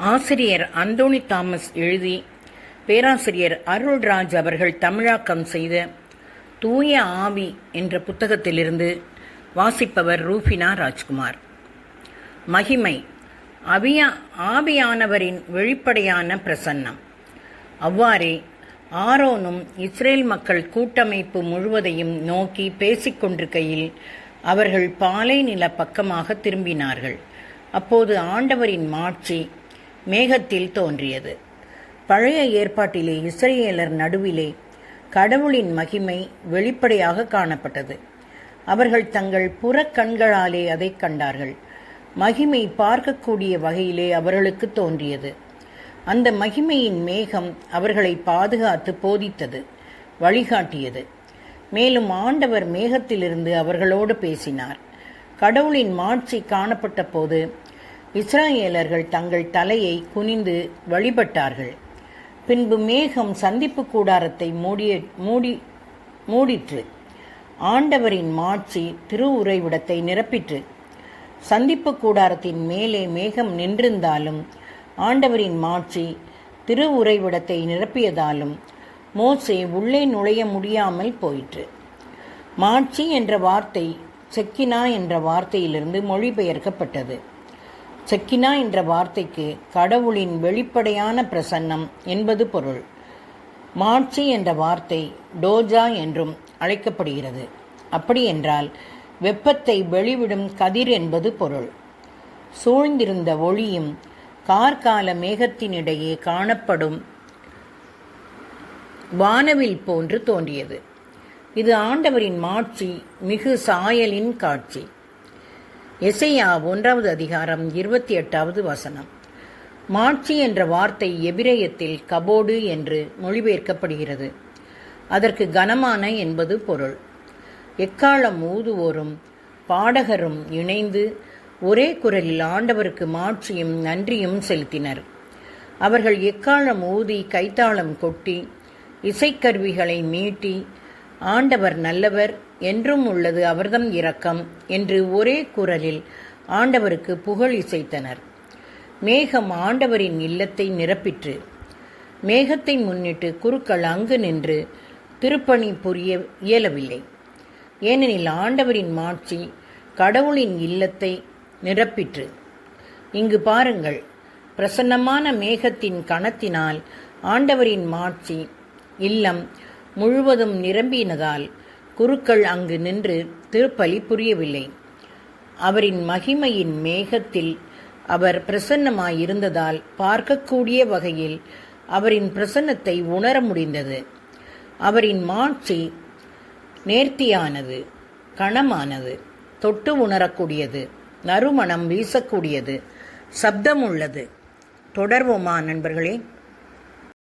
ஆசிரியர் அந்தோணி தாமஸ் எழுதி பேராசிரியர் அருள்ராஜ் அவர்கள் தமிழாக்கம் செய்த தூய ஆவி என்ற புத்தகத்திலிருந்து வாசிப்பவர் ரூஃபினா ராஜ்குமார். மகிமை ஆவியானவரின் வெளிப்படையான பிரசன்னம். அவ்வாறே ஆரோனும் இஸ்ரேல் மக்கள் கூட்டமைப்பு முழுவதையும் நோக்கி பேசிக்கொண்டிருக்கையில் அவர்கள் பாலை நில பக்கமாக திரும்பினார்கள். அப்போது ஆண்டவரின் மாட்சி மேகத்தில் தோன்றியது. பழைய ஏற்பாட்டிலே இஸ்ரேலர் நடுவிலே கடவுளின் மகிமை வெளிப்படையாக காணப்பட்டது. அவர்கள் தங்கள் புறக்கண்களாலே அதை கண்டார்கள். மகிமை பார்க்கக்கூடிய வகையிலே அவர்களுக்கு தோன்றியது. அந்த மகிமையின் மேகம் அவர்களை பாதுகாத்து போதித்தது, வழிகாட்டியது. மேலும் ஆண்டவர் மேகத்திலிருந்து அவர்களோடு பேசினார். கடவுளின் மாட்சி காணப்பட்ட போது இஸ்ராயேலர்கள் தங்கள் தலையை குனிந்து வழிபட்டார்கள். பின்பு மேகம் சந்திப்பு கூடாரத்தை மூடிற்று. ஆண்டவரின் மாட்சி திருவுறைவிடத்தை நிரப்பிற்று. சந்திப்பு கூடாரத்தின் மேலே மேகம் நின்றிருந்தாலும் ஆண்டவரின் மாட்சி திருவுறைவிடத்தை நிரப்பியதாலும் மோசே உள்ளே நுழைய முடியாமல் போயிற்று. மாட்சி என்ற வார்த்தை செக்கினா என்ற வார்த்தையிலிருந்து மொழிபெயர்க்கப்பட்டது. செக்கினா என்ற வார்த்தைக்கு கடவுளின் வெளிப்படையான பிரசன்னம் என்பது பொருள். மாட்சி என்ற வார்த்தை டோஜா என்றும் அழைக்கப்படுகிறது. அப்படியென்றால் வெப்பத்தை வெளிவிடும் கதிர் என்பது பொருள். சூழ்ந்திருந்த ஒளியும் கார்கால மேகத்தினிடையே காணப்படும் வானவில் போன்று தோன்றியது. இது ஆண்டவரின் மாட்சி மிகு சாயலின் காட்சி. எசையா 1வது அதிகாரம் 28வது வசனம். மாட்சி என்ற வார்த்தை எபிரேயத்தில் கபோடு என்று மொழிபெயர்க்கப்படுகிறது. அதற்கு கனமான என்பது பொருள். எக்காலம் ஊதுவோரும் பாடகரும் இணைந்து ஒரே குரலில் ஆண்டவருக்கு மாட்சியும் நன்றியும் செலுத்தினர். அவர்கள் எக்காலம் ஊதி கைத்தாளம் கொட்டி இசைக்கருவிகளை மீட்டி ஆண்டவர் நல்லவர், என்றும் உள்ளது அவர்தம் இரக்கம் என்று ஒரே குரலில் ஆண்டவருக்கு புகழ் இசைத்தனர். மேகம் ஆண்டவரின் இல்லத்தை நிரப்பிற்று. மேகத்தை முன்னிட்டு குருக்கள் அங்கு நின்று திருப்பணி புரிய இயலவில்லை. ஏனெனில் ஆண்டவரின் மாட்சி கடவுளின் இல்லத்தை நிரப்பிற்று. இங்கு பாருங்கள், பிரசன்னமான மேகத்தின் கணத்தினால் ஆண்டவரின் மாட்சி இல்லம் முழுவதும் நிரம்பினதால் குருக்கள் அங்கு நின்று திருப்பலி புரியவில்லை. அவரின் மகிமையின் மேகத்தில் அவர் பிரசன்னமாயிருந்ததால் பார்க்கக்கூடிய வகையில் அவரின் பிரசன்னத்தை உணர முடிந்தது. அவரின் மாட்சி நேர்த்தியானது, கனமானது, தொட்டு உணரக்கூடியது, நறுமணம் வீசக்கூடியது, சப்தம் உள்ளது. தொடர்வோமா நண்பர்களே?